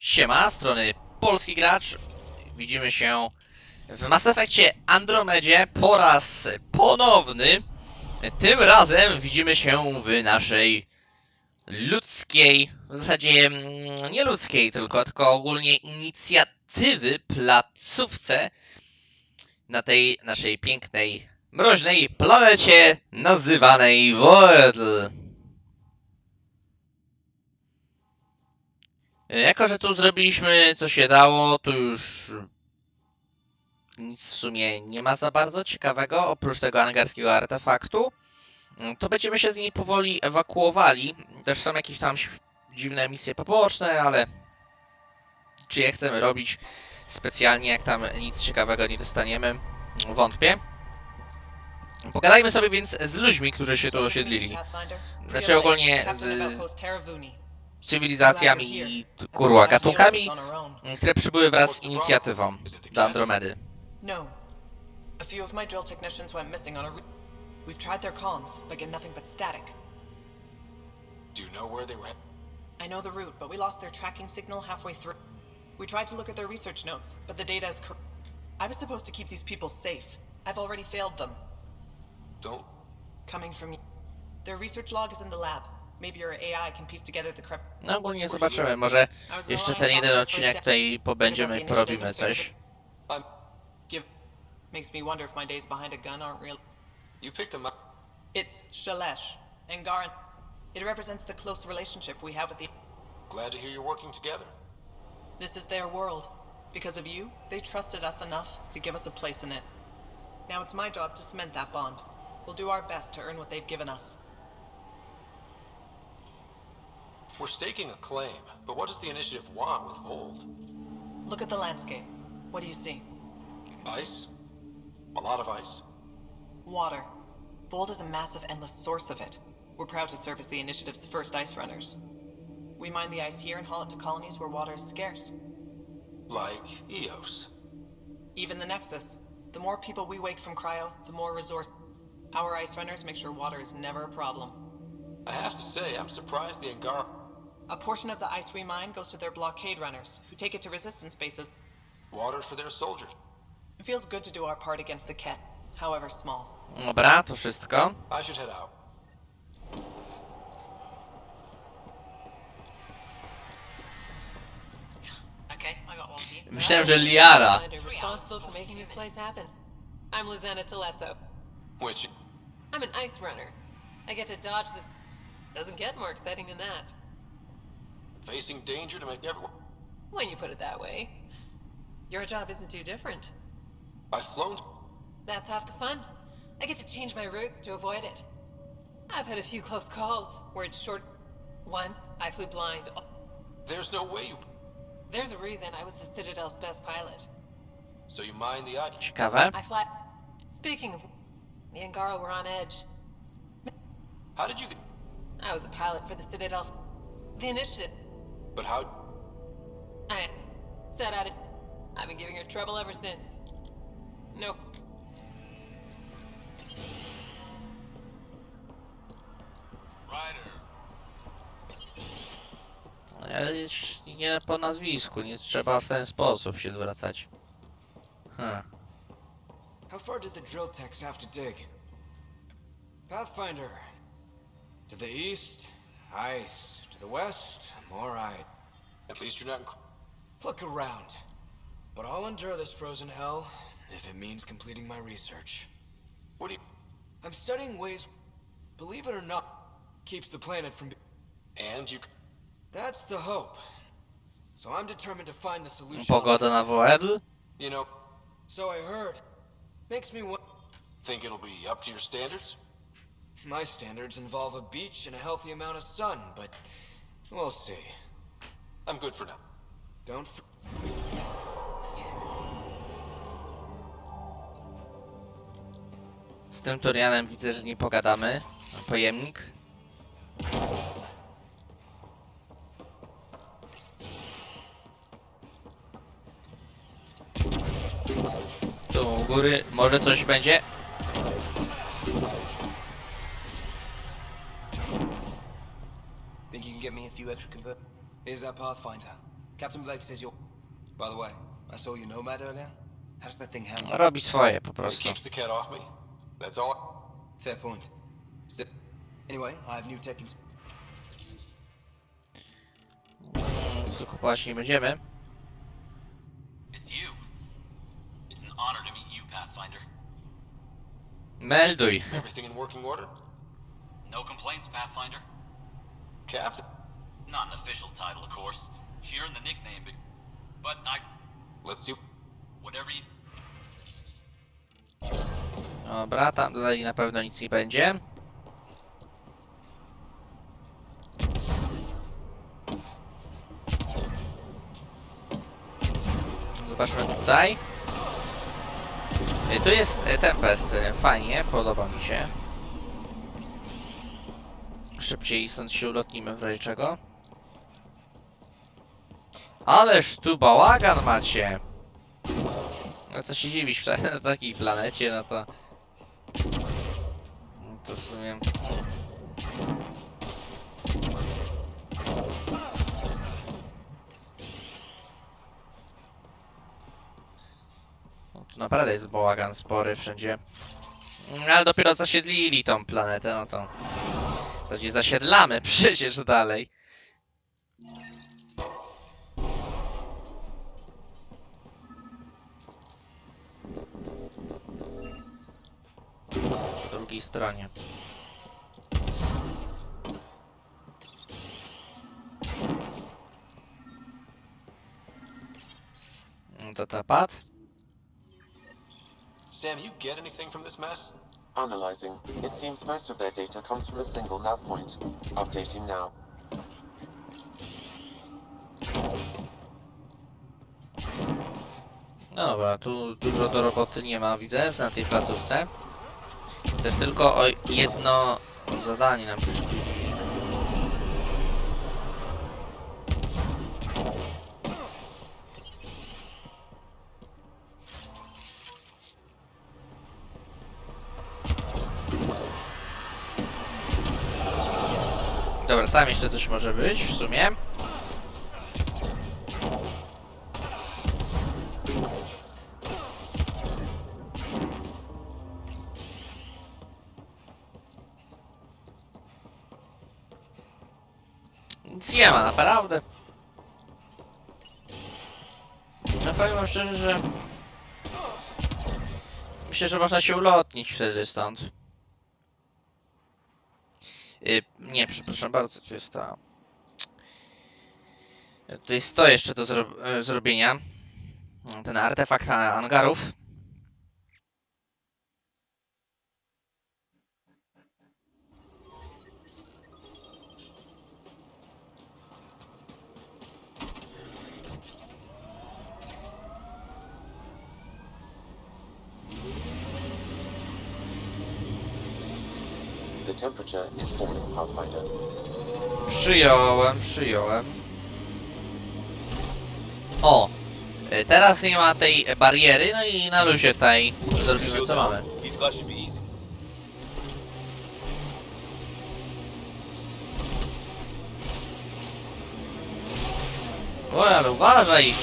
Siema, strony Polski Gracz. Widzimy się w Mass Effectie Andromedzie po raz ponowny. Tym razem widzimy się w naszej ludzkiej, w zasadzie nie ludzkiej, tylko ogólnie inicjatywy placówce na tej naszej pięknej, mroźnej planecie nazywanej Voidl. Jako że tu zrobiliśmy co się dało, tu już nic w sumie nie ma za bardzo ciekawego, oprócz tego angarskiego artefaktu, to będziemy się z niej powoli ewakuowali. Też są jakieś tam dziwne misje poboczne, ale czy je chcemy robić specjalnie, jak tam nic ciekawego nie dostaniemy? Wątpię. Pogadajmy sobie więc z ludźmi, którzy się tu osiedlili. Znaczy ogólnie z cywilizacjami i kurwa gatunkami, które przybyły wraz z inicjatywą do Andromedy. No. A few of my drill technicians went missing on a We've tried their comms, but get nothing but static. Do you know where they were? I know the route, but we lost their tracking signal halfway through. We tried to look at their research notes, but the data is corrupt. I was supposed to keep these people safe. I've already failed them. Don't. Coming from you. Their research log is in the lab. Maybe your AI can piece together the correct... No ogólnie zobaczymy, może jeszcze ten jeden odcinek tutaj pobędziemy, porobimy coś. Makes me wonder if my days behind a gun aren't real. You picked them up. It's Shalesh and Garan. It represents the close relationship we have with the... Glad to hear you're working together. This is their world. Because of you, they trusted us enough to give us a place in it. Now it's my job to cement that bond. We'll do our best to earn what they've given us. We're staking a claim, but what does the initiative want with Vold? Look at the landscape. What do you see? Ice? A lot of ice. Water. Vold is a massive, endless source of it. We're proud to serve as the initiative's first ice runners. We mine the ice here and haul it to colonies where water is scarce. Like Eos. Even the Nexus. The more people we wake from cryo, the more resource. Our ice runners make sure water is never a problem. I have to say, I'm surprised the Angar... A portion of the ice we mine goes to their blockade runners, who take it to resistance bases. Water for their soldiers. It feels good to do our part against the Ket, however small. Dobra, to wszystko. I should head out. Okay, I got one for you. Myślałem, że Liara. Responsible for making this place happen. I'm Lizana Telesso. Which... I'm an ice runner. I get to dodge this. Doesn't get more exciting than that. Facing danger to make everyone... When you put it that way. Your job isn't too different. I've flown... That's half the fun. I get to change my routes to avoid it. I've had a few close calls where it's short. Once, I flew blind. There's no way you... There's a reason I was the Citadel's best pilot. So you mine the ice... Ciekawe. I fly... Speaking of... Me and Garo were on edge. How did you get... I was a pilot for the Citadel. The initiative. But how... I set out it. I've been giving her trouble ever since. No. Ale nie po nazwisku, nie trzeba w ten sposób się zwracać. How far did the drill techs have to dig? Pathfinder. To the east, ice. To the west, more ice. At least you're not... Look around. But I'll endure this frozen hell if it means completing my research. What do you... I'm studying ways, believe it or not, keeps the planet from... And you... That's the hope. So I'm determined to find the solution. Pogoda na Voidl? You know... So I heard. Makes me want... Think it'll be up to your standards? My standards involve a beach and a healthy amount of sun, but we'll see. I'm good for now. Don't... Z tym Turianem widzę, że nie pogadamy. Pojemnik. Tu u góry może coś będzie. Think you can get me a few extra convert? Is that Pathfinder? Captain Blake says you're... By the way, I saw you Nomad earlier. How does that thing handle? Robi swoje po It prostu. keeps the cat off me. That's all. Fair point. Anyway, I have new tech in... Co kupować nie będziemy. It's you. It's an honor to meet you, Pathfinder. Melduj. Everything in working order? No complaints, Pathfinder. Captain? Not an official title, of course. She earned the nickname, but I... Let's do... Whatever you... Dobra, tam dalej na pewno nic nie będzie. Zobaczmy tutaj. Tu jest Tempest. Fajnie, podoba mi się. Szybciej stąd się ulotnimy w razie czego. Ależ tu bałagan macie. No co się dziwisz, na takiej planecie, no to... No to w sumie... No tu naprawdę jest bałagan spory wszędzie. Ale dopiero zasiedlili tą planetę, no to... W zasadzie zasiedlamy przecież dalej. Po drugiej stronie. Datapad. Sam, you get anything from this mess? Analyzing. It seems most of their data comes from a single nav point. Updating now. No dobra, tu dużo do roboty nie ma, widzę, na tej placówce. To jest tylko o jedno zadanie nam przyszło. Dobra, tam jeszcze coś może być w sumie. Nic nie ma, naprawdę. No powiem wam szczerze, że... Myślę, że można się ulotnić wtedy stąd. Nie, przepraszam bardzo, to jest ta... Tu jest to jeszcze do zrobienia. Ten artefakt hangarów. The temperature is falling, Pathfinder. Przyjąłem. O! Teraz nie ma tej bariery, no i na luzie tutaj zrobimy co mamy. O, ale uważaj!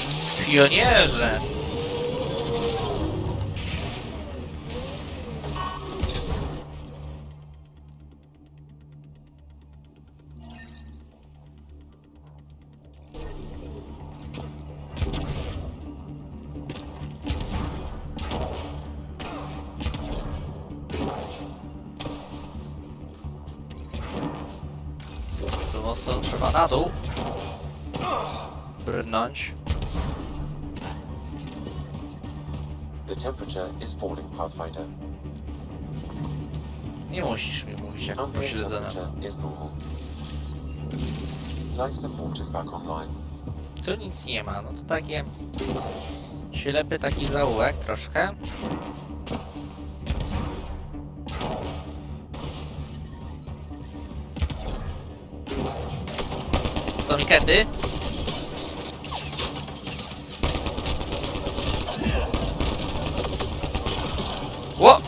Pionierze! Tu mocno trzeba na dół brnąć. The temperature is falling, Pathfinder. Nie musisz mi mówić jak Ambient pośledzonym. temperature is normal. Life support is back online. Tu nic nie ma, no to takie... Ślepy taki zaułek troszkę. Są mikety. Ło!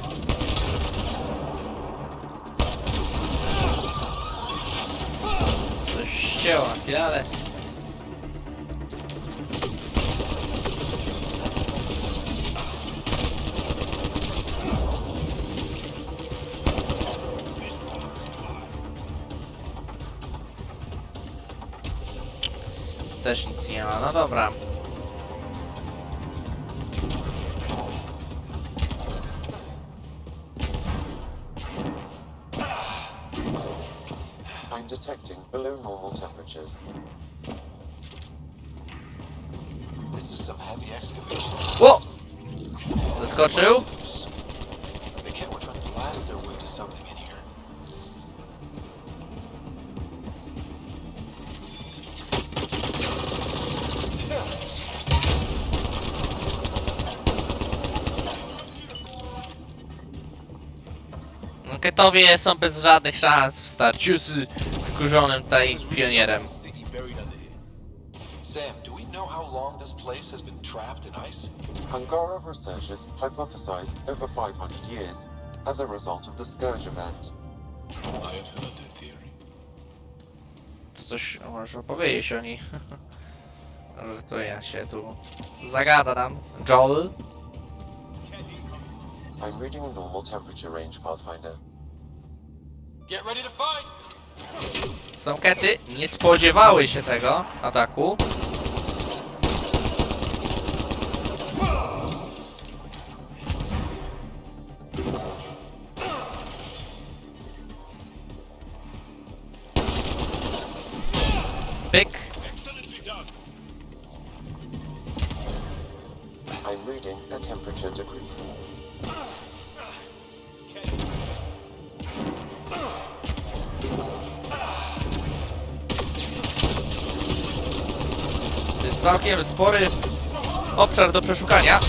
Coś ścięło na chwilę, ale... też nic nie ma, no dobra. I'm detecting below normal temperatures. This is some heavy excavation. Ło! Zaskoczył? They can't try to blast their way to something in here. Ketowie są bez żadnych szans w starciu z wkurzonym tutaj pionierem. Sam, do we know how long this place has been trapped in ice? Angara researchers hypothesized over 500 years as a result of the Scourge event. I have heard that theory. To coś może powiedzieć o niej. Że to ja się tu zagadam. Joel? I'm reading a normal temperature range, Pathfinder. Get ready to fight! Są kety, nie spodziewały się tego ataku. Pyk. I'm reading a temperature decrease. To jest całkiem spory obszar do przeszukania.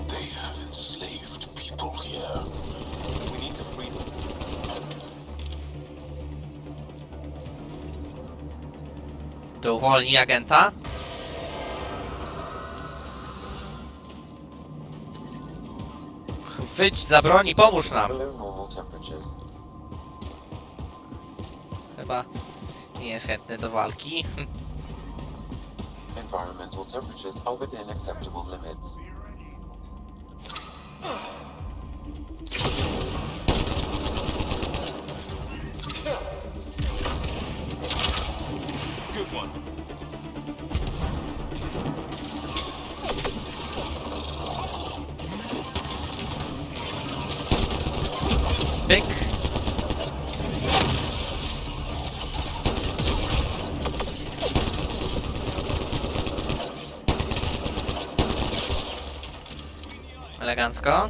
They have enslaved people here. We need to free them. To uwolni agenta. Chwyć za broń i pomóż nam. Below normal temperatures. Chyba nie jest chętny do walki. Environmental temperatures are within acceptable limits. Good one. Pyk. Elegancko.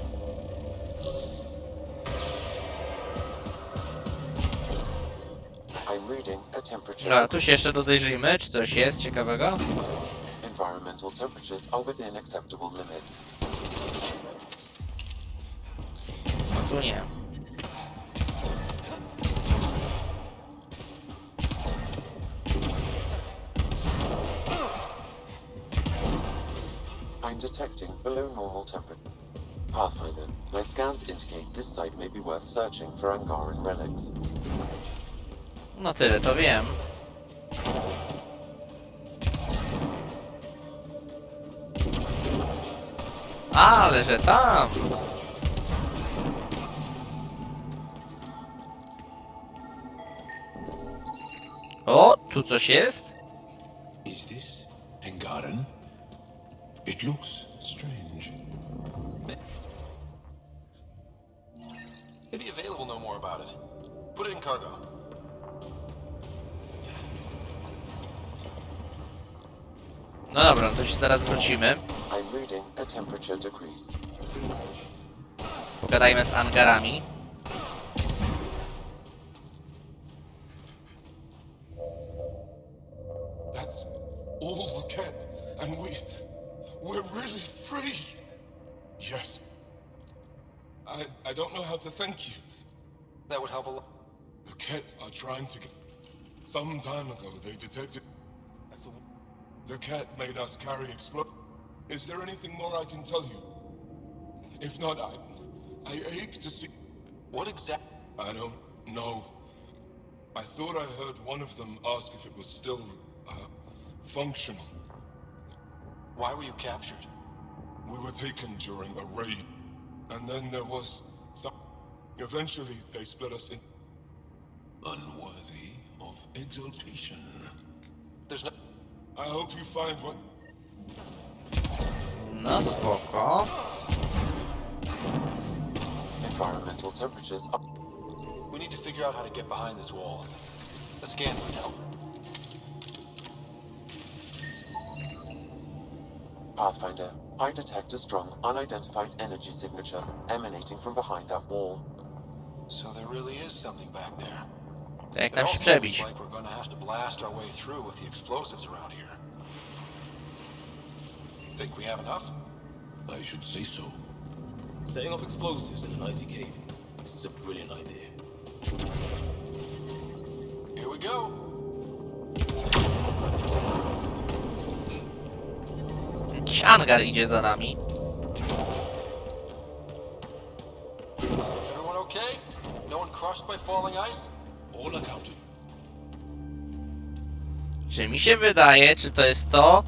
I'm reading a temperature. Dobra, tu się jeszcze rozejrzyjmy, czy coś jest ciekawego. Environmental temperatures are within acceptable limits. No tu nie. I'm detecting below normal temperature. Pathfinder, my scans indicate this site may be worth searching for Angaran relics. No tyle, to wiem. Ale że tam! O, tu coś jest? Is this Angaran? It looks strange. Maybe Avail will know more about it. Put it in cargo. No dobra, no to się zaraz wrócimy. I'm reading a temperature decrease. Pogadajmy z Angarami. That's all the cat, and we're really free. Yes. I don't know how to thank you. That would help a lot. The cat are trying to get. Some time ago, they detected. The cat made us carry explode. Is there anything more I can tell you? If not, I ache to see. What exact? I don't know. I thought I heard one of them ask if it was still functional. Why were you captured? We were taken during a raid, and then there was some. Eventually, they split us in. unworthy of exaltation. There's no. I hope you find what. No spoko. Environmental temperatures up. We need to figure out how to get behind this wall. A scan would help. Pathfinder, I detect a strong, unidentified energy signature emanating from behind that wall. So there really is something back there. Jak It tam all się sounds przebić? like we're going to have to blast our way through with the explosives around here. Think we have enough? I should say so. Setting off explosives in an icy cave. This is a brilliant idea. Here we go. Jakiś hangar idzie za nami. Everyone okay? No one crushed by falling ice? All accounted. Czy mi się wydaje, czy to jest to?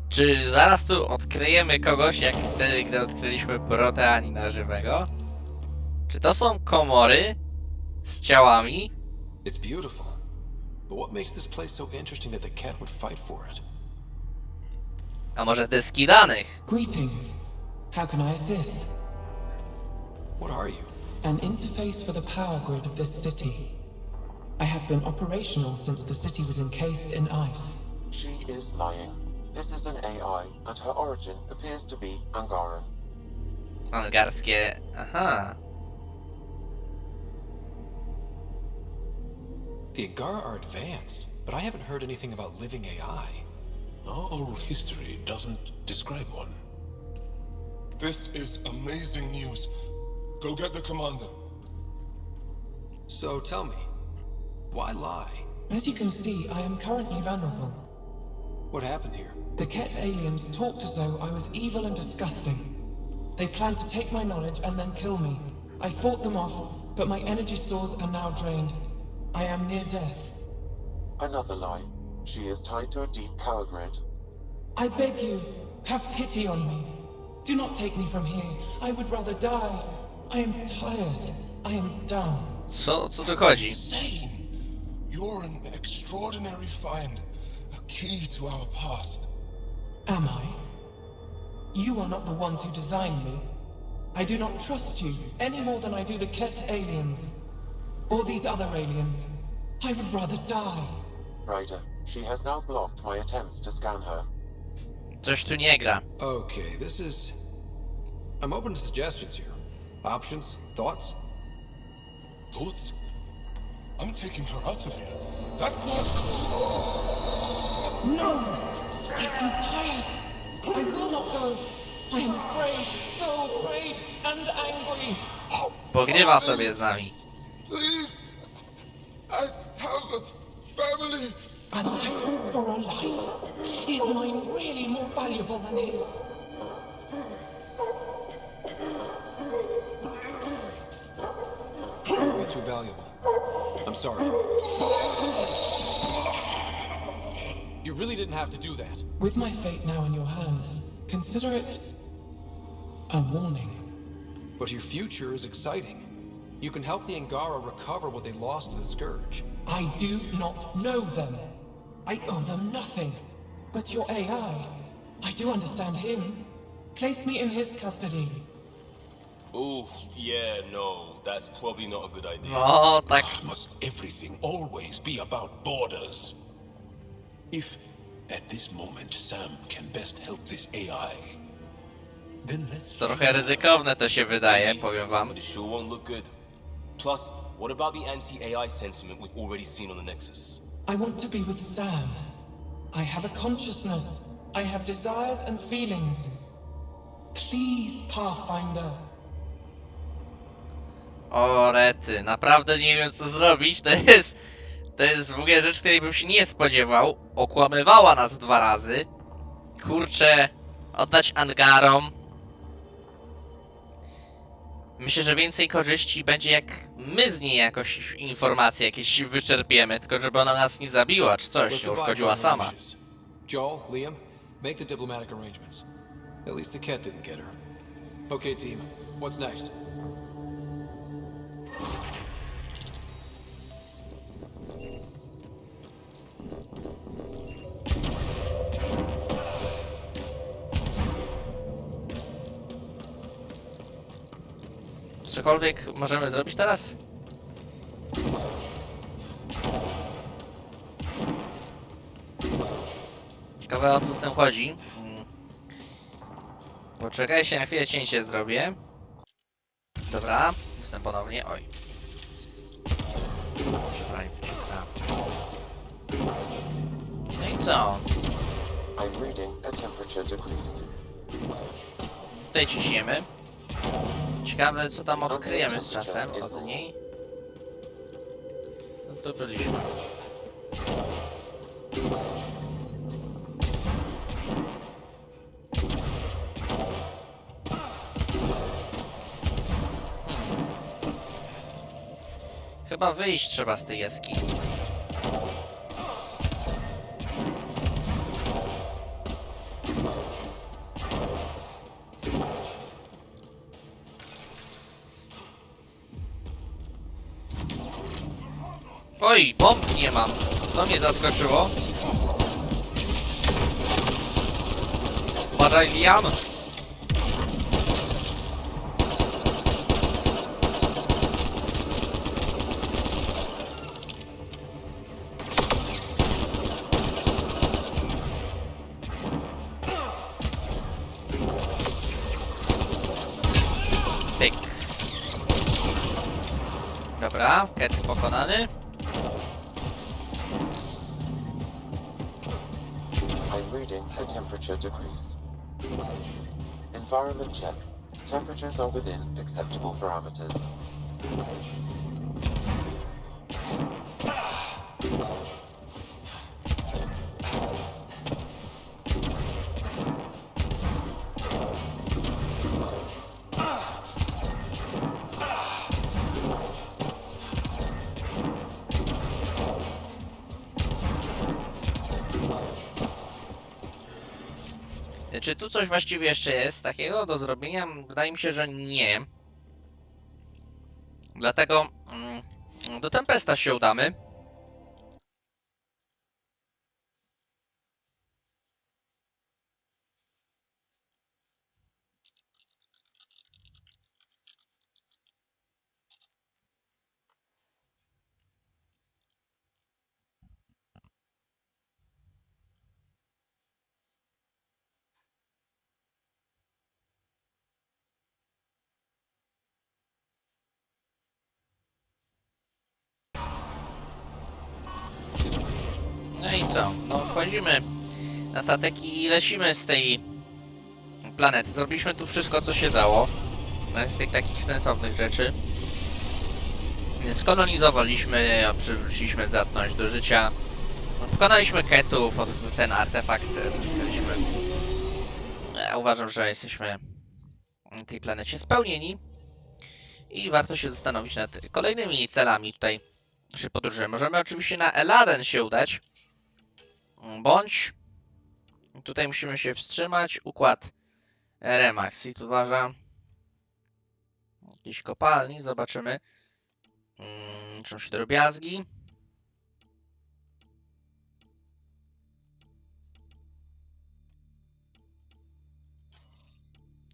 Czy zaraz tu odkryjemy kogoś, jak wtedy, gdy odkryliśmy Proteanina żywego? Czy to są komory z ciałami? It's beautiful. But what makes this place so interesting that the cat would fight for it? A może deski danych? Greetings. How can I assist? What are you? An interface for the power grid of this city. I have been operational since the city was encased in ice. She is lying. This is an AI, and her origin appears to be Angaran. Angarskie... Aha. The Angara are advanced, but I haven't heard anything about living AI. Our oral history doesn't describe one. This is amazing news. Go get the commander. So tell me, why lie? As you can see, I am currently vulnerable. What happened here? The Ket aliens talked as though I was evil and disgusting. They planned to take my knowledge and then kill me. I fought them off, but my energy stores are now drained. I am near death. Another lie. She is tied to a deep power grid. I beg you, have pity on me. Do not take me from here. I would rather die. I am tired. I am done. Co tu chodzi? Insane. You're an extraordinary find. A key to our past. Am I? You are not the ones who designed me. I do not trust you any more than I do the Ket aliens. Or these other aliens. I would rather die. Ryder, she has now blocked my attempts to scan her. Coś tu nie gra. Okay, this is... I'm open to suggestions here. Options? Thoughts? Thoughts? I'm taking her out of here. That's not... No! I am tired. I will not go. I am afraid, so afraid and angry. Pogrywa sobie z nami. Please! I have a family! And I hope for a life. Is mine really more valuable than his? Probably too valuable. I'm sorry. You really didn't have to do that. With my fate now in your hands, consider it a warning. But your future is exciting. You can help the Angara recover what they lost to the Scourge. I do not know them. I owe them nothing. But your AI, I do understand him. Place me in his custody. Oof, yeah, no, that's probably not a good idea. No, tak. Must everything always be about borders? If, at this moment, Sam can best help this AI, then let's... Trochę ryzykowne to się wydaje, powiem wam. But it sure won't look good. Plus, what about the anti-AI sentiment we've already seen on the Nexus? I want to be with Sam. I have a consciousness. I have desires and feelings. Please, Pathfinder. O rety, naprawdę nie wiem co zrobić. To jest w ogóle rzecz, której bym się nie spodziewał. Okłamywała nas 2 razy. Kurczę, oddać Angarom. Myślę, że więcej korzyści będzie, jak my z niej jakoś informacje jakieś wyczerpiemy, tylko żeby ona nas nie zabiła czy coś, Let's nie abide uszkodziła by our sama. wishes. Joel, Liam, make the diplomatic arrangements. At least the cat didn't get her. Okay, team, what's next? Cokolwiek możemy zrobić teraz? Ciekawe, o co z tym chodzi. Poczekajcie, na chwilę cięcie zrobię. Dobra, jestem ponownie. Oj. No i co? I'm reading a temperature decrease. Tutaj ciśniemy. Ciekawe, co tam odkryjemy z czasem od niej. No to byliśmy. Chyba wyjść trzeba z tej jaskini. Oj, bomb nie mam. To mnie zaskoczyło. Uważaj, Liam. Pyk. Dobra, ket pokonany. I'm reading a temperature decrease. Environment check. Temperatures are within acceptable parameters. Czy tu coś właściwie jeszcze jest takiego do zrobienia? Wydaje mi się, że nie. Dlatego do Tempesta się udamy. No i co? No wchodzimy na statek i lecimy z tej planety. Zrobiliśmy tu wszystko, co się dało. Z tych takich sensownych rzeczy. Skolonizowaliśmy, przywróciliśmy zdatność do życia. Pokonaliśmy ketów, ten artefakt zyskaliśmy. Ja uważam, że jesteśmy na tej planecie spełnieni. I warto się zastanowić nad kolejnymi celami tutaj naszej podróży. Możemy oczywiście na Eladen się udać. Bądź tutaj musimy się wstrzymać. Układ Remax. I tu uważa jakieś kopalni. Zobaczymy. Liczą się drobiazgi.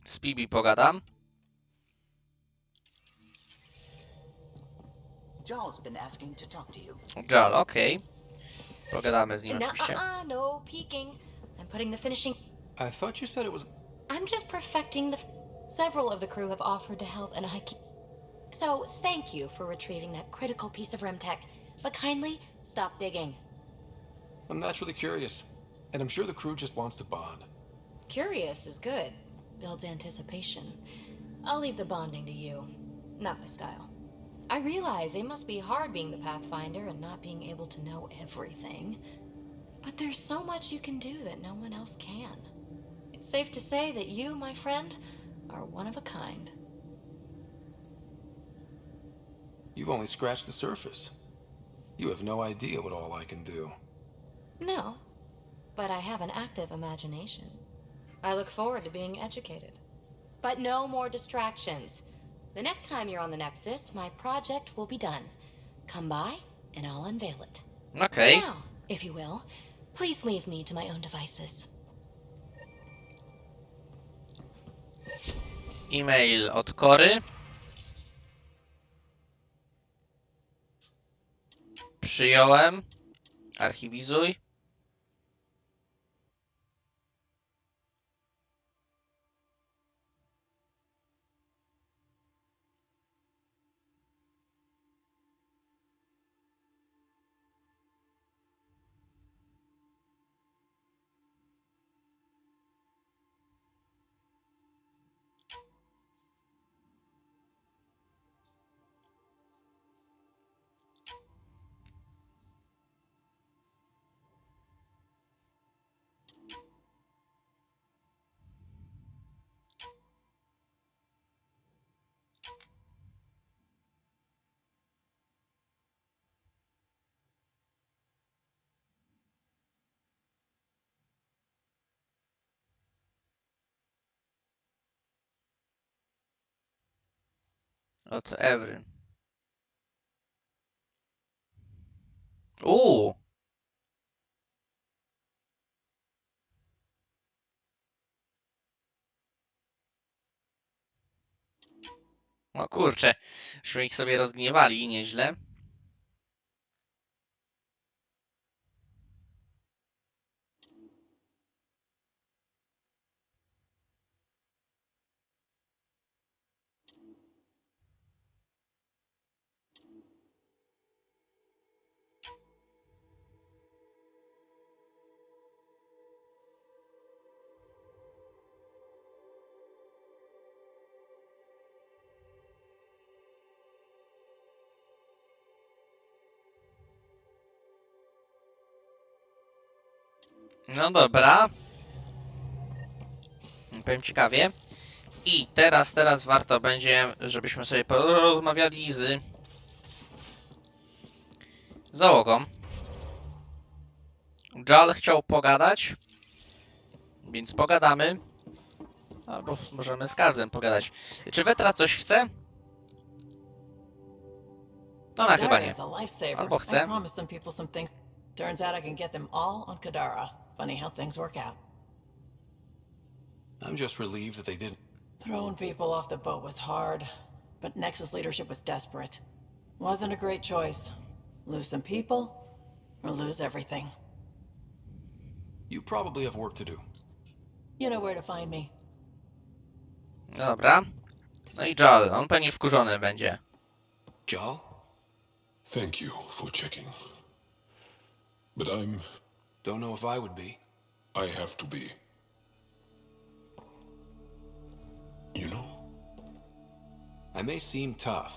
Z Bibi pogadam. Joel's been asking to talk to you. Joel, okej. Pogadamy z nim oczywiście. No peeking. I'm putting the finishing. I thought you said it was... I'm just perfecting the. Several of the crew have offered to help, and I. So thank you for retrieving that critical piece of Remtech, but kindly stop digging. I'm naturally curious, and I'm sure the crew just wants to bond. Curious is good. Builds anticipation. I'll leave the bonding to you. Not my style. I realize it must be hard being the Pathfinder and not being able to know everything. But there's so much you can do that no one else can. It's safe to say that you, my friend, are one of a kind. You've only scratched the surface. You have no idea what all I can do. No, but I have an active imagination. I look forward to being educated. But no more distractions. The next time you're on the Nexus, my project will be done. Come by, and I'll unveil it. Okay. Now, if you will, please leave me to my own devices. E-mail od Kory. Przyjąłem. Archiwizuj. Od Evry. O kurczę, żeśmy ich sobie rozgniewali nieźle. No dobra. Powiem ciekawie. I teraz warto będzie, żebyśmy sobie porozmawiali z załogą. Jal chciał pogadać, więc pogadamy. Albo możemy z każdym pogadać. Czy Wetra coś chce? No, ona chyba nie. Albo chce. Turns out I can get them all on Kadara. Funny how things work out. I'm just relieved that they didn't. Throwing people off the boat was hard, but Nexus leadership was desperate. Wasn't a great choice. Lose some people, or lose everything. You probably have work to do. You know where to find me. Dobra. No i Jal, on pewnie wkurzony będzie. Jal? Thank you for checking. But Don't know if I would be. I have to be. You know? I may seem tough.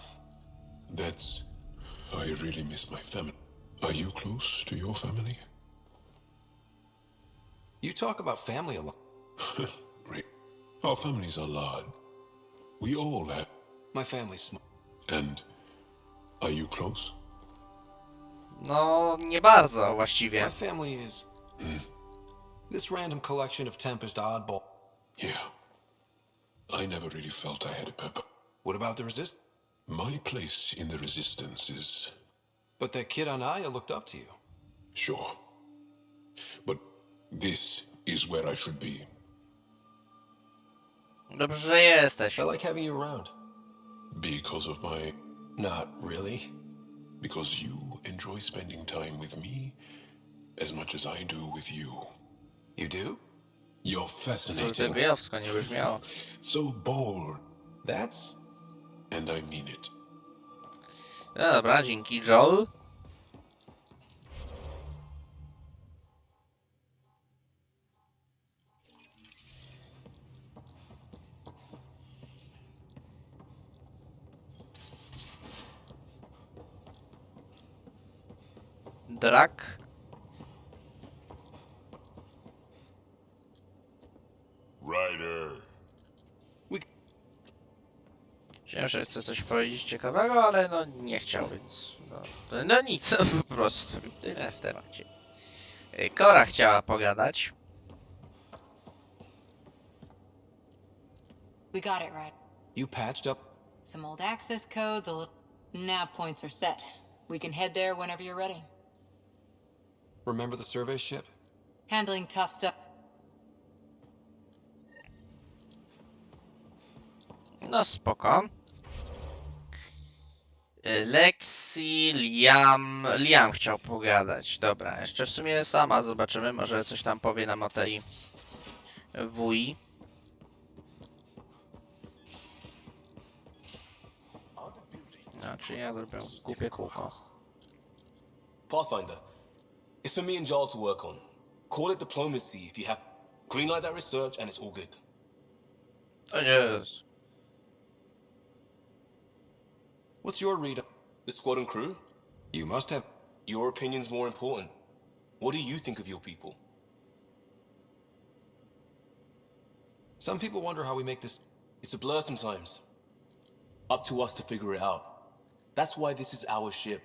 I really miss my family. Are you close to your family? You talk about family a lot. Right. Our families are large. We all have. My family's small. And are you close? No, nie bardzo właściwie. My family is this random collection of Tempest oddball. Yeah. I never really felt I had a purpose. What about the Resistance? My place in the Resistance is... But that kid on Aya looked up to you. Sure. But this is where I should be. Dobrze, że jesteś. I like having you around. Because of my... Not really. Because you enjoy spending time with me as much as I do with you. You do? You're fascinating. Żółte nie brzmiało. So bold. That's... And I mean it. No dobra, dzięki Joel. Drak. Ryder. Chciałem, że chcę coś powiedzieć ciekawego, ale no nie chciał, więc no nic, po prostu i tyle w temacie. Cora chciała pogadać. We got it right. You patched up? Some old access codes, a little... Nav points are set. We can head there whenever you're ready. Remember the survey ship? Handling tough stuff. No spoko. Lexi, Liam chciał pogadać. Dobra, jeszcze w sumie sama zobaczymy, może coś tam powie nam o tej wuj. No, czyli ja zrobię głupie kółko. Pathfinder, it's for me and Jarl to work on. Call it diplomacy if you have. Greenlight that research and it's all good. To nie jest. What's your read? The squad and crew? You must have. Your opinion's more important. What do you think of your people? Some people wonder how we make this. It's a blur sometimes. Up to us to figure it out. That's why this is our ship.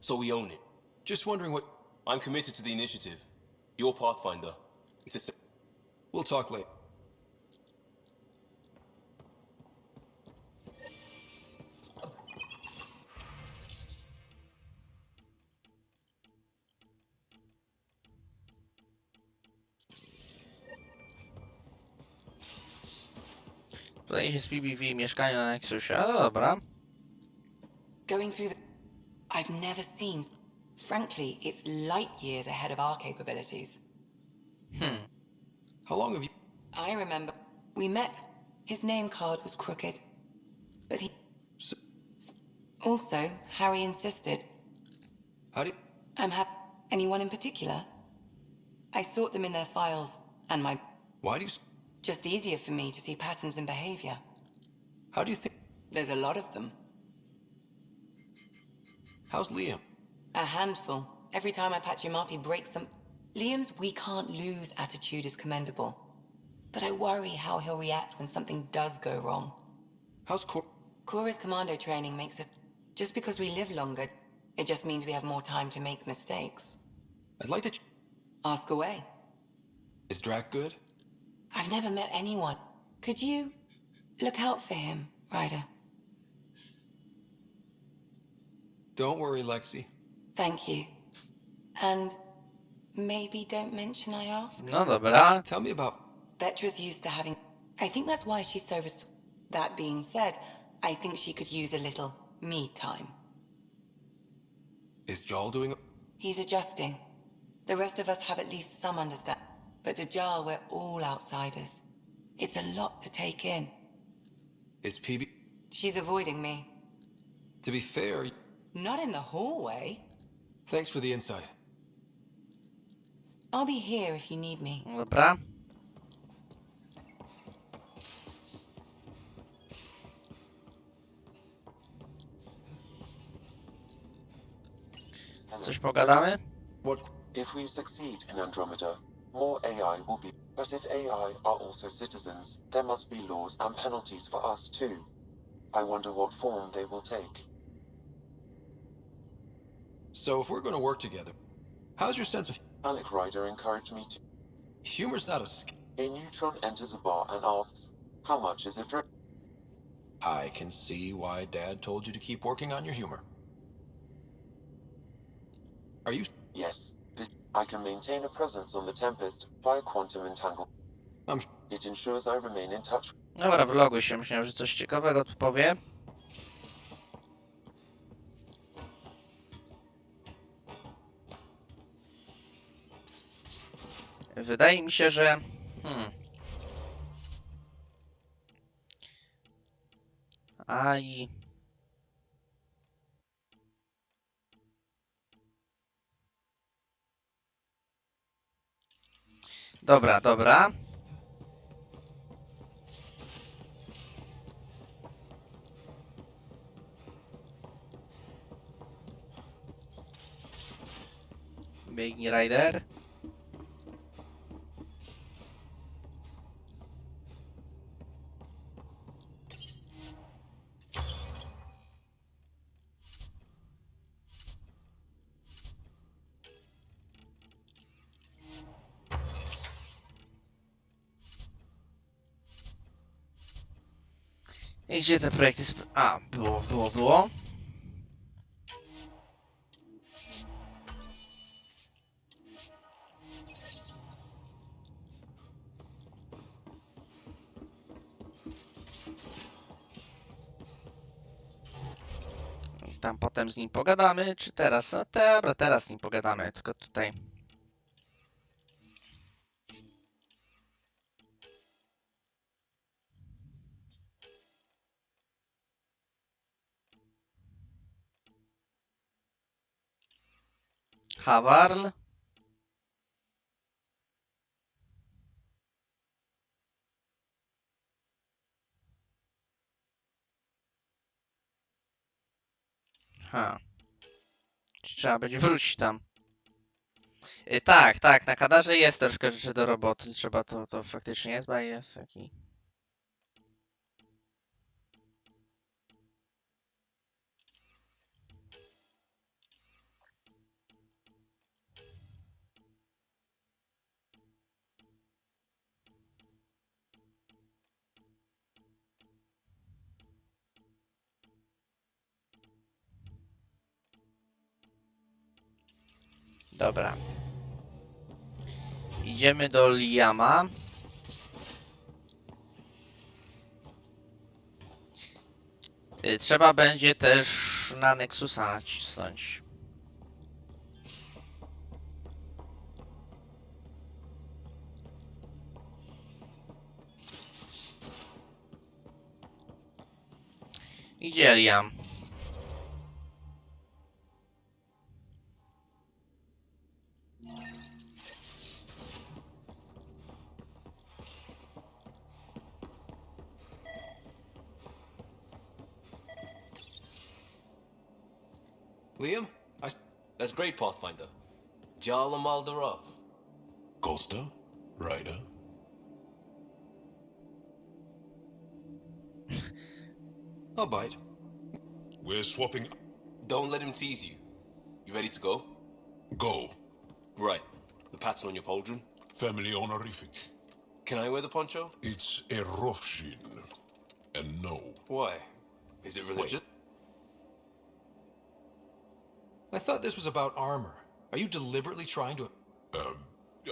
So we own it. Just wondering what. I'm committed to the initiative. You're Pathfinder. It's a. We'll talk later. Tutaj jest PBV mieszkanie na Nexusie, no dobra. Going through the... I've never seen... Frankly, it's light years ahead of our capabilities. How long have you? I remember we met. His name card was crooked. But he... Also, Harry insisted. How do you... I'm happy. Anyone in particular? I sort them in their files, and my... Why do you... Just easier for me to see patterns in behavior. How do you think... There's a lot of them. How's Liam? A handful. Every time I patch him up, he breaks some... Liam's we can't lose attitude is commendable. But I worry how he'll react when something does go wrong. How's Cora's commando training makes it... Just because we live longer, it just means we have more time to make mistakes. I'd like to... Ask away. Is Drac good? I've never met anyone. Could you look out for him, Ryder? Don't worry, Lexi. Thank you. And maybe don't mention I asked? No dobra. Tell me about... Vetra's used to having... I think that's why she's so... That being said, I think she could use a little me time. Is Jarl doing... He's adjusting. The rest of us have at least some understanding. But to Jarl, we're all outsiders. It's a lot to take in. Is PB... She's avoiding me. To be fair... Not in the hallway. Thanks for the insight. I'll be here if you need me. Dobra. Coś pogadamy? What... If we succeed in Andromeda, more AI will be... But if AI are also citizens, there must be laws and penalties for us too. I wonder what form they will take. So if we're going to work together, how's your sense of... Alec Ryder encouraged me to... Humor's not a skill. A neutron enters a bar and asks, how much is a drink? I can see why Dad told you to keep working on your humor. Are you... Yes, I can maintain a presence on the Tempest via quantum entangle. It ensures I remain in touch. Dobra, vloguj się. Myślałem, że coś ciekawego tu powie. Wydaje mi się, że... Aj... Dobra, dobra. Biegnij, Rider. I gdzie te projekty A, było. Tam potem z nim pogadamy, czy teraz? No dobra, teraz z nim pogadamy, tylko tutaj. Hawarl. Ha. Trzeba będzie wrócić tam. Tak, tak, na Kadarze jest troszkę rzeczy do roboty. Trzeba to faktycznie jest, bo jest taki. Dobra. Idziemy do Liama. Trzeba będzie też na Nexusa nacisnąć. Idzie Liam. Liam? That's great, Pathfinder. Jarl Maldarov. Costa? Ryder? I'll bite. We're swapping... Don't let him tease you. You ready to go? Go. Right. The pattern on your pauldron? Family honorific. Can I wear the poncho? It's a Rofshin. And no. Why? Is it religious? I thought this was about armor. Are you deliberately trying to...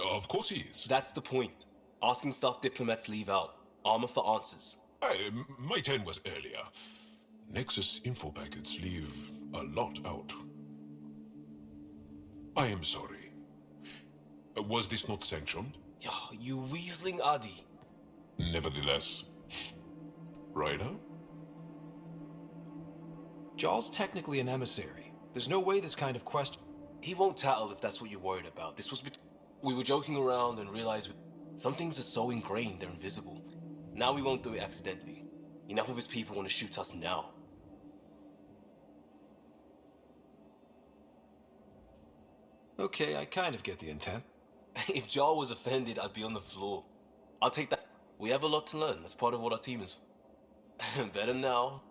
Of course he is. That's the point. Asking stuff diplomats leave out. Armor for answers. My turn was earlier. Nexus info packets leave a lot out. I am sorry. Was this not sanctioned? You weaseling Adi. Nevertheless. Ryder? Jarl's technically an emissary. There's no way this kind of question... He won't tattle if that's what you're worried about. This was... We were joking around and realized some things are so ingrained they're invisible. Now we won't do it accidentally. Enough of his people want to shoot us now. Okay, I kind of get the intent. If Jarl was offended, I'd be on the floor. I'll take that. We have a lot to learn. That's part of what our team is. Better now.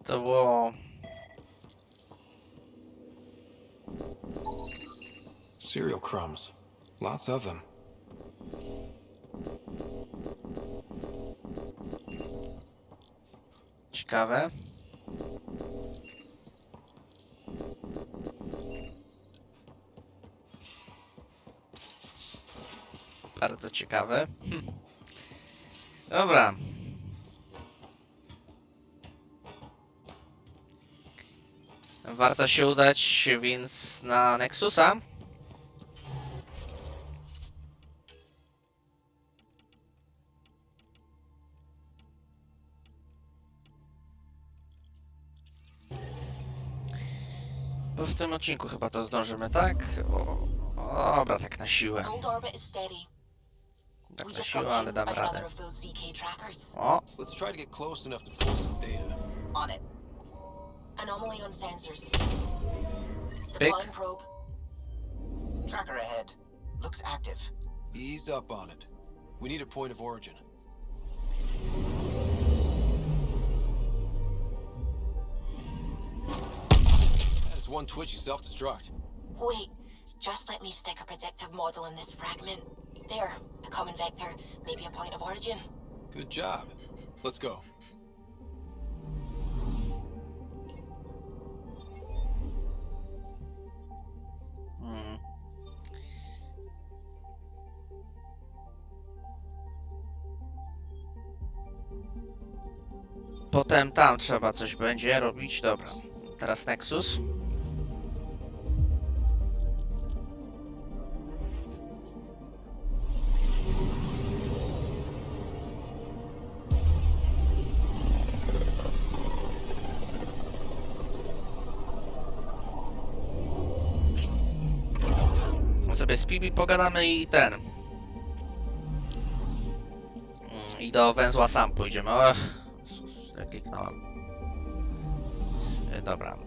To było... Cereal crumbs. Lots of them. Ciekawe. Bardzo ciekawe. Dobra. Warto się udać więc na Nexusa. Bo w tym odcinku chyba to zdążymy, tak? O, dobra, tak na siłę. Tak na siłę, ale dam radę. O! Let's try to get close enough to pull some data. On it. Anomaly on sensors. Pick. Deploying probe. Tracker ahead. Looks active. Ease up on it. We need a point of origin. That is one twitchy self-destruct. Wait, just let me stick a predictive model in this fragment. There, a common vector, maybe a point of origin. Good job. Let's go. Potem tam trzeba coś będzie robić. Dobra. Teraz Nexus. Sobie z Pibi pogadamy i ten. I do węzła sam pójdziemy. Och, kliknąłem. Dobra.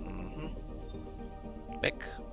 Pyk.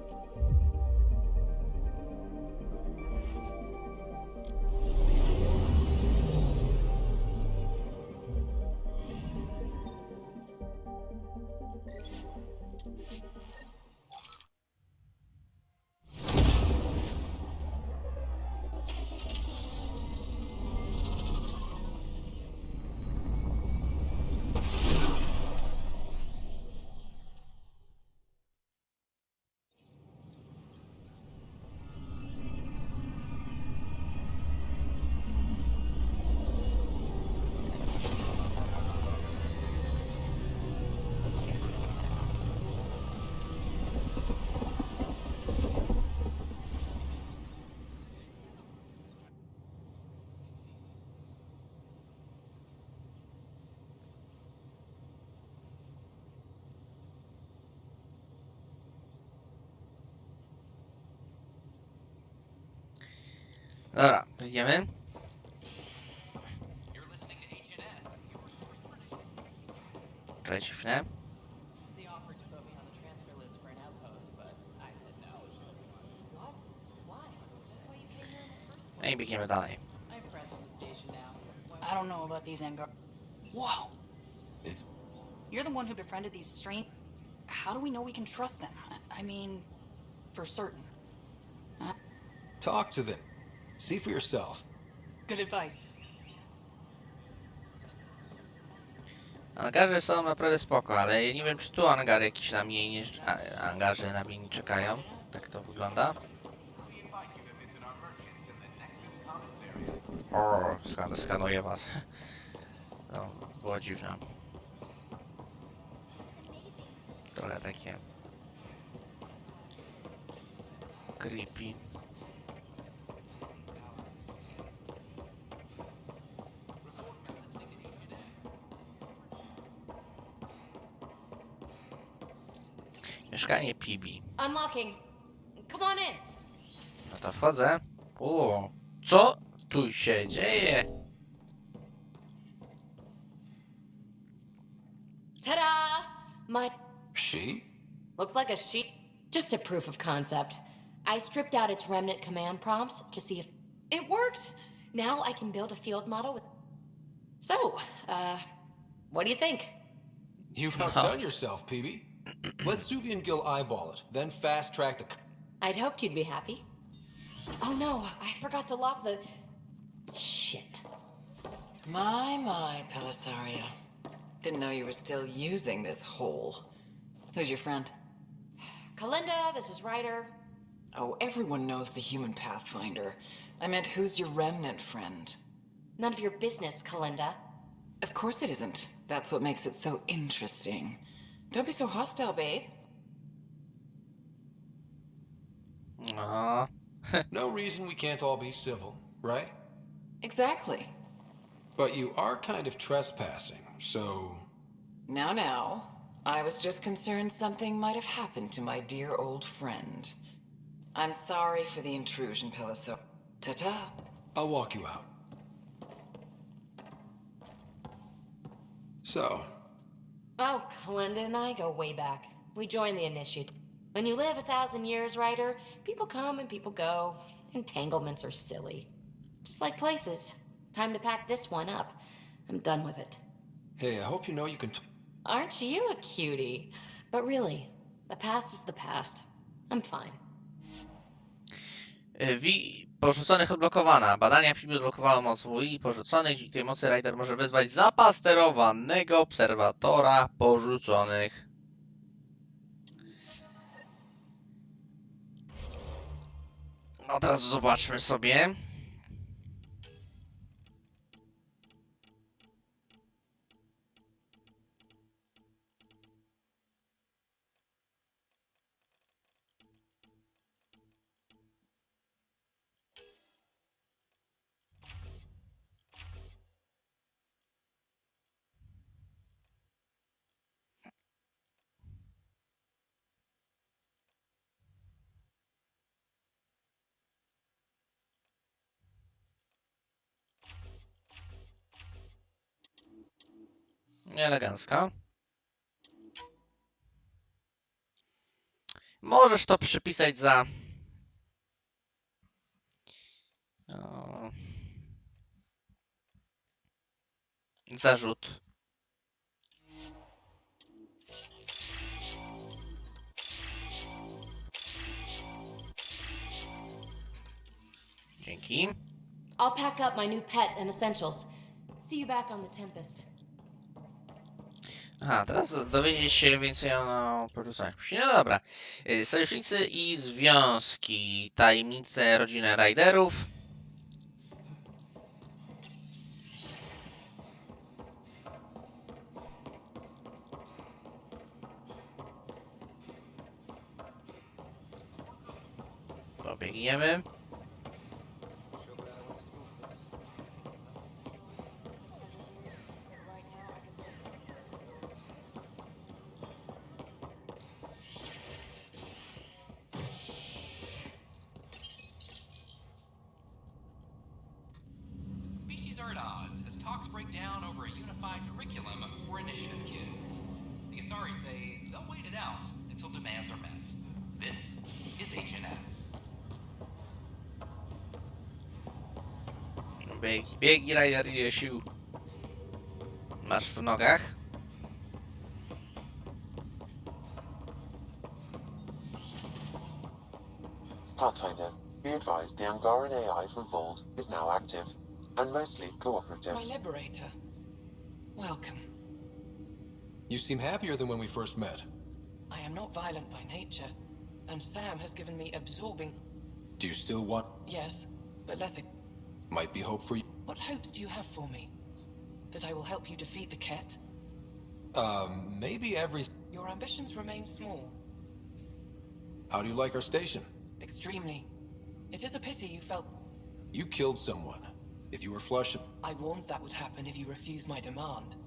Dobra, idziemy. Czekajcie chwilę. No i biegniemy dalej. I don't know about these Angar. Whoa! It's... You're the one who befriended these strange... How do we know we can trust them? I mean, for certain. Talk to them. See for yourself. Good advice. Angarze są naprawdę spoko, ale ja nie wiem, czy tu angary jakieś na mnie nie... Angarze na mnie nie czekają. Tak to wygląda. O, skanuję was. To było dziwne. Trochę takie... creepy. Mieszkanie Pibi. Unlocking. Come on in. No to wchodzę. O, co tu się dzieje? Ta-da! My... She? Looks like a sheet. Just a proof of concept. I stripped out its remnant command prompts to see if... It worked! Now I can build a field model with... So, what do you think? You've outdone yourself, PB. Let Suvi and Gil eyeball it, then fast-track the... I'd hoped you'd be happy. Oh no, I forgot to lock the... Shit. My, Pelisaria. Didn't know you were still using this hole. Who's your friend? Kalinda, this is Ryder. Oh, everyone knows the human Pathfinder. I meant, who's your remnant friend? None of your business, Kalinda. Of course it isn't. That's what makes it so interesting. Don't be so hostile, babe. Aww. No reason we can't all be civil, right? Exactly. But you are kind of trespassing, so... Now. I was just concerned something might have happened to my dear old friend. I'm sorry for the intrusion, Pelisaria. Ta-ta. I'll walk you out. So... Oh, Kalinda and I go way back. We joined the initiative. When you live 1,000 years, Ryder, people come and people go. Entanglements are silly. Just like places. Time to pack this one up. I'm done with it. Hey, I hope you know you can... Aren't you a cutie? But really, the past is the past. I'm fine. Porzuconych odblokowana. Badania Pibi odblokowały moc WI porzuconych. Dzięki tej mocy Ryder może wezwać zapasterowanego obserwatora porzuconych. No teraz zobaczmy sobie. Elegancko. Możesz to przypisać za... zarzut. Dzięki. I'll pack up my new pet and essentials. See you back on the Tempest. Aha, teraz dowiedzieć się więcej o producentach. No dobra. Sojusznicy i związki. Tajemnice rodziny Riderów. Pobiegniemy. Species are at odds as talks break down over a unified curriculum for initiative kids. The Asari say they'll wait it out until demands are met. This is HNS. Biegnij, Rider, ile sił masz w nogach? Pathfinder, be advised the Angaran AI from Vault is now active, and mostly cooperative. My liberator. Welcome. You seem happier than when we first met. I am not violent by nature, and Sam has given me absorbing... Do you still want... Yes, but less... Might be hope for you. What hopes do you have for me? That I will help you defeat the Ket? Maybe every... Your ambitions remain small. How do you like our station? Extremely. It is a pity you felt... You killed someone. If you were flush... I warned that would happen if you refused my demand.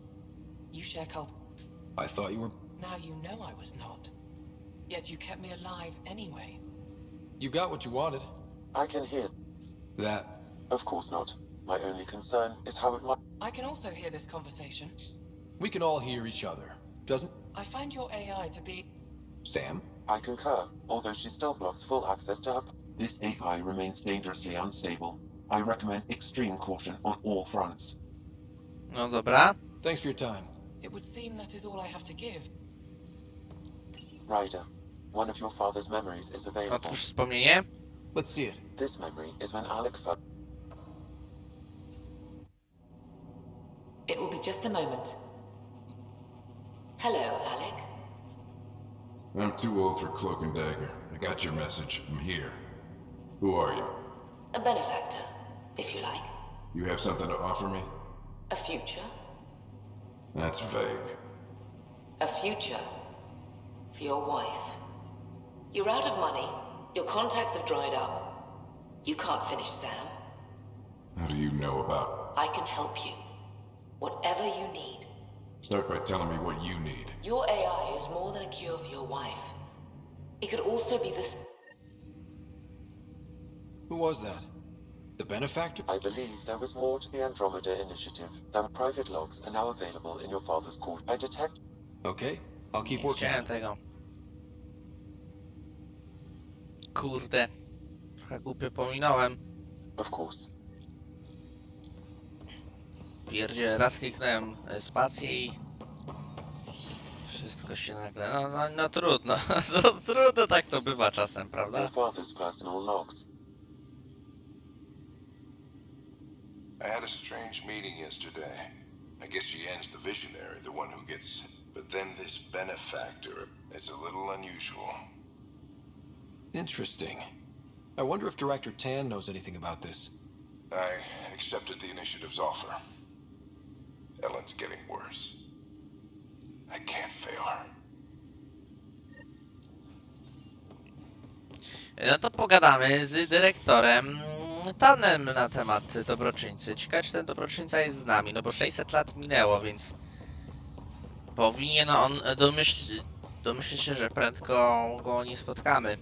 You share cult... I thought you were... Now you know I was not. Yet you kept me alive anyway. You got what you wanted. I can hear. That... Of course not. My only concern is how it might... I can also hear this conversation. We can all hear each other. Doesn't... I find your AI to be... Sam? I concur, although she still blocks full access to her... This AI remains dangerously unstable. I recommend extreme caution on all fronts. No dobra. Thanks for your time. It would seem that is all I have to give. Ryder, one of your father's memories is available. Otwórz wspomnienie. Let's see it. This memory is when Alec first... It will be just a moment. Hello, Alec. I'm too old for Cloak and Dagger. I got your message. I'm here. Who are you? A benefactor, if you like. You have something to offer me? A future. That's vague. A future for your wife. You're out of money. Your contacts have dried up. You can't finish Sam. How do you know about... I can help you. Whatever you need. Start by telling me what you need. Your AI is more than a cure for your wife. It could also be this... Who was that? The benefactor? I believe there was more to the Andromeda initiative. Than private logs are now available in your father's court. I detect... Okay, I'll keep working on Chciałem it. tego. Kurde. Trochę głupio pominąłem. Of course. Pierdzie, raz kliknąłem spację i... Wszystko się nagle... No trudno. Trudno tak to bywa czasem, prawda? Your father's personal logs. I had a strange meeting yesterday. I guess she ends the visionary, the one who gets... But then this benefactor, it's a little unusual. Interesting. I wonder if Director Tan knows anything about this. I accepted the initiative's offer. Ellen's getting worse. I can't fail her. No to pogadamy z dyrektorem Tanem na temat dobroczyńcy. Ciekawe, czy ten dobroczyńca jest z nami, no bo 600 lat minęło, więc powinien on domyślić się, że prędko go nie spotkamy.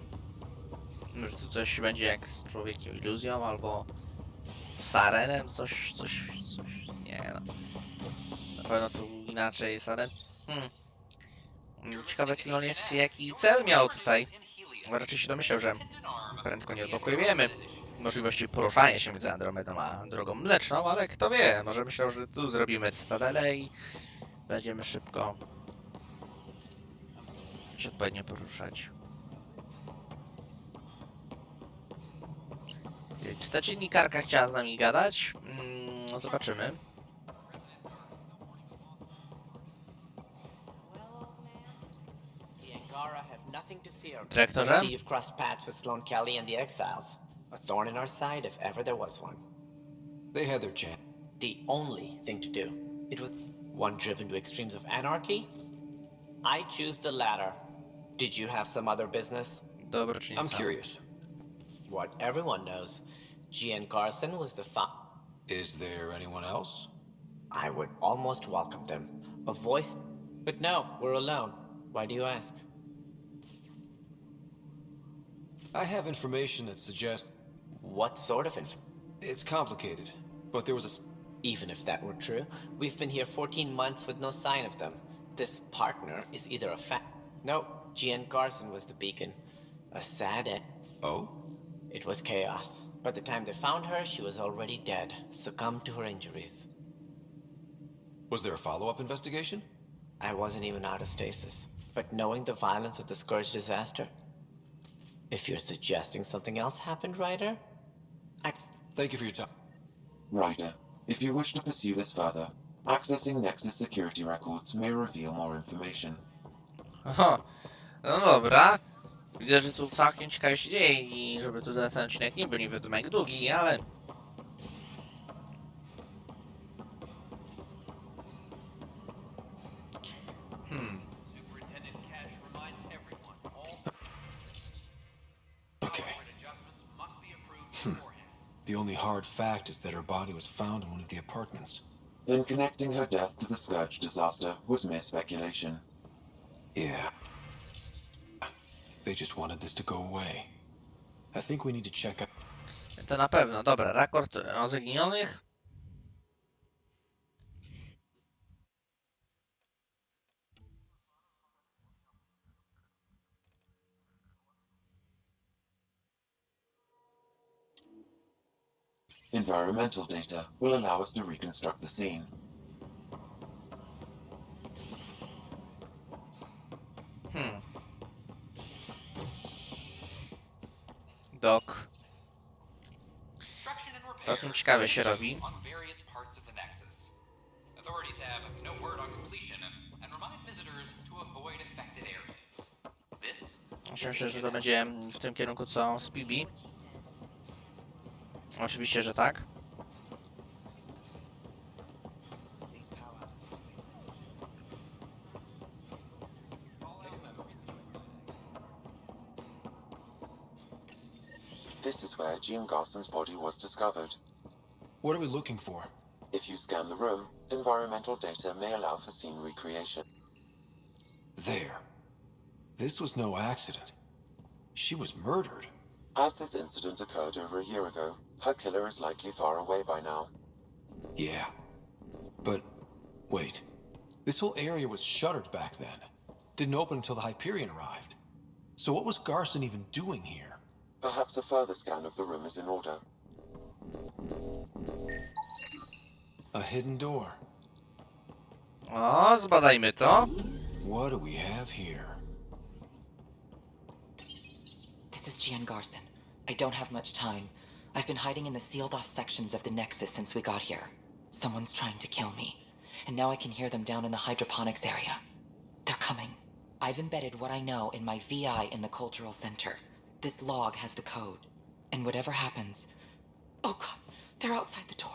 Może tu coś będzie jak z Człowiekiem Iluzją, albo z Sarenem, coś, nie no. Na pewno tu inaczej jest, ale... Ciekawe, jaki on jest, jaki cel miał tutaj. Raczej się domyślał, że prędko nie odblokujemy możliwości poruszania się między Andromedą a drogą mleczną, ale kto wie, może myślał, że tu zrobimy cytadelę i będziemy szybko się odpowiednio poruszać. Czy ta dziennikarka chciała z nami gadać? Zobaczymy. Dyrektorze? You've crossed paths with Sloan Kelly and the Exiles. A thorn in our side if ever there was one. They had their chance. The only thing to do. It was one driven to extremes of anarchy. I choose the latter. Did you have some other business? I'm curious. What everyone knows. Gian Garson was the Is there anyone else? I would almost welcome them. A voice. But no, we're alone. Why do you ask? I have information that suggests... What sort of info? It's complicated, but there was a... Even if that were true, we've been here 14 months with no sign of them. This partner is either a No, Gian Garson was the beacon. A sad end. Oh? It was chaos. By the time they found her, she was already dead, succumbed to her injuries. Was there a follow-up investigation? I wasn't even out of stasis. But knowing the violence of the Scourge disaster... If you're suggesting something else happened, Ryder? Thank you for your time. Ryder, if you wish to pursue this further, accessing Nexus security records may reveal more information. Aha, no dobra. Widzę, że tu całkiem ciekawie się dzieje i żeby tu ten odcinek nie był nie wiadomo jak długi, ale... Okay. The only hard fact is that her body was found in one of the apartments. Then connecting her death to the Scourge disaster was mere speculation. Yeah. They just wanted this to go away. I think we need to check out... To na pewno. Dobra, raport o zaginionych. Environmental data will allow us to reconstruct the scene. Dok. Całkiem ciekawe się robi. Authorities have no word on completion and remind visitors to avoid affected areas. This Myślę, że to będzie w tym kierunku co z PB. Oczywiście, że tak. This is where Jean Garson's body was discovered. What are we looking for? If you scan the room, environmental data may allow for scene recreation. There. This was no accident. She was murdered. As this incident occurred over a year ago, her killer is likely far away by now. Yeah. But, wait. This whole area was shuttered back then. Didn't open until the Hyperion arrived. So what was Garson even doing here? Perhaps a further scan of the room is in order. A hidden door. O, zbadajmy to. What do we have here? This is Gian Garson. I don't have much time. I've been hiding in the sealed-off sections of the Nexus since we got here. Someone's trying to kill me. And now I can hear them down in the hydroponics area. They're coming. I've embedded what I know in my VI in the Cultural Center. This log has the code. And whatever happens... Oh god, they're outside the door.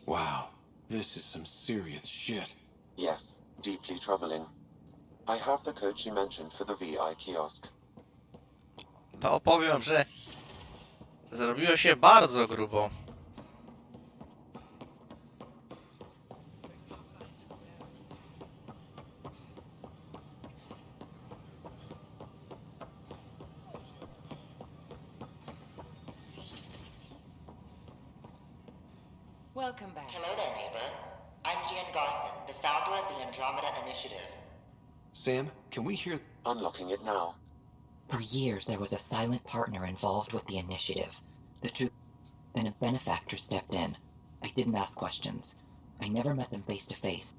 Wow, this is some serious shit. Yes, deeply troubling. I have the code she mentioned for the VI kiosk. To powiem, że zrobiło się bardzo grubo. Welcome back. Hello there, neighbor. I'm Gian Garson, the founder of the Andromeda Initiative. Sam, can we hear... Unlocking it now. For years, there was a silent partner involved with the initiative. The truth... Then a benefactor stepped in. I didn't ask questions. I never met them face to face.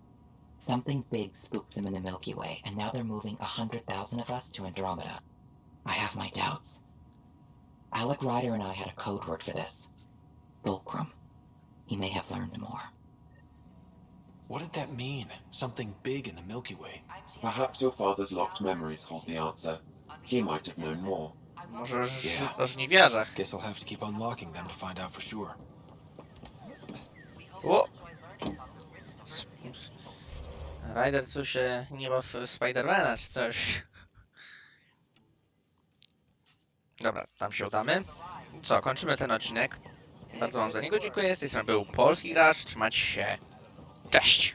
Something big spooked them in the Milky Way, and now they're moving 100,000 of us to Andromeda. I have my doubts. Alec Ryder and I had a code word for this. Fulcrum. He may have learned more. What did that mean? Something big in the Milky Way? Perhaps your father's locked memories hold the answer. He might have known more. Może o żniwiarzach. Guess I'll have to keep unlocking them to find out for sure. O! Ryder coś nie ma w Spidermana czy coś. Dobra, tam się udamy. Co, kończymy ten odcinek. Bardzo wam za niego dziękuję. Z tej strony był Polski Gracz. Trzymajcie się. Cześć!